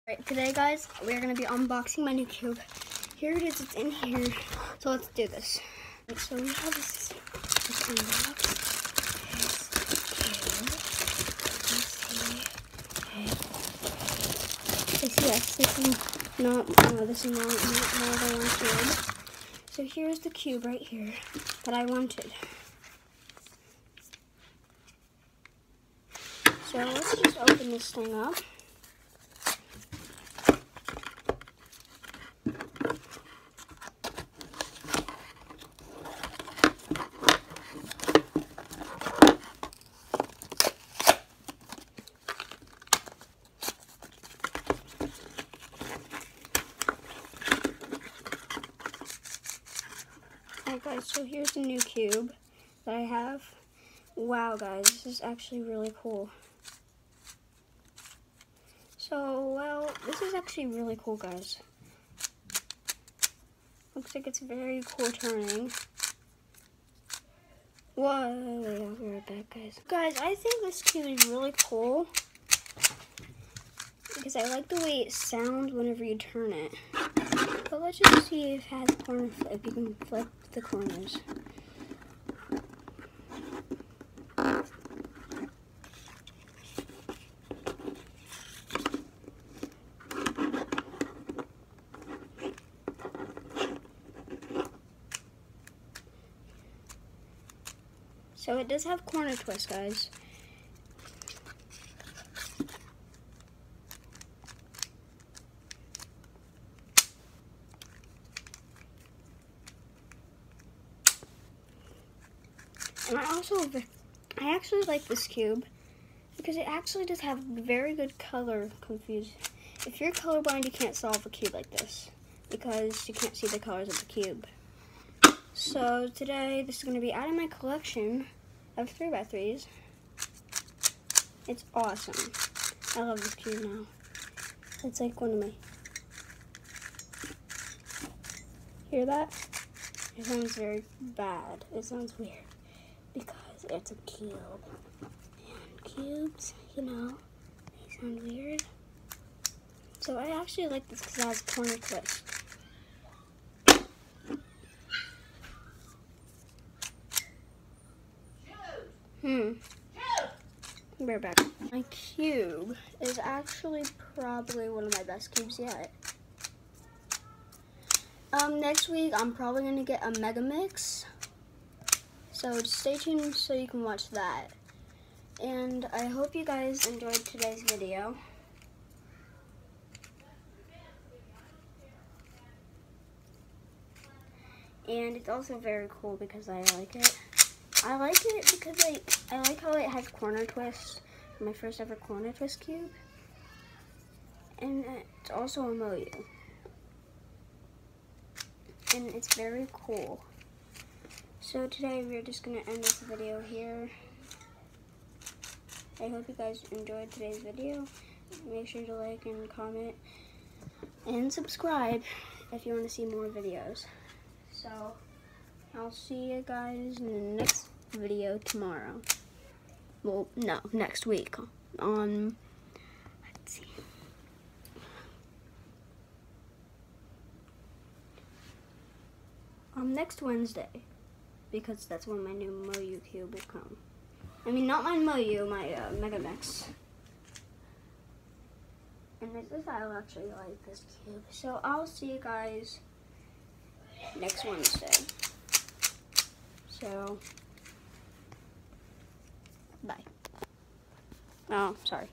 Alright, today guys, we're going to be unboxing my new cube. Here it is, it's in here. So let's do this. So we have this unbox. Yes, this is not the one cube. So here's the cube right here that I wanted. So let's just open this thing up. Alright guys, so here's the new cube that I have. Wow guys, this is actually really cool. So, well, this is actually really cool guys. Looks like it's very cool turning. Whoa, wait, I'll be right back guys. Guys, I think this cube is really cool because I like the way it sounds whenever you turn it. But let's just see if it has corner flip. You can flip the corners. So it does have corner twist, guys. And I actually like this cube because it actually does have very good color confusion. If you're colorblind, you can't solve a cube like this because you can't see the colors of the cube. So today, this is going to be out of my collection of 3x3s. It's awesome. I love this cube now. It's like one of my... Hear that? It sounds very bad. It sounds weird because it's a cube. And cubes, you know, they sound weird. So I actually like this because it has corner twist. Be right back. My cube is actually probably one of my best cubes yet. Next week I'm probably gonna get a Mega Mix. So just stay tuned so you can watch that. And I hope you guys enjoyed today's video. And it's also very cool because I like it. I like it because I like how it has corner twist. My first ever corner twist cube. And it's also a Moyu. And it's very cool. So today we're just going to end this video here. I hope you guys enjoyed today's video. Make sure to like and comment and subscribe if you want to see more videos. So I'll see you guys in the next video tomorrow. Well, no, next week on, let's see. Next Wednesday, because that's when my new Moyu cube will come. I mean, not my Moyu, my Mega Mix. And this is, I actually like this cube. So I'll see you guys next Wednesday. So, bye. Oh, sorry.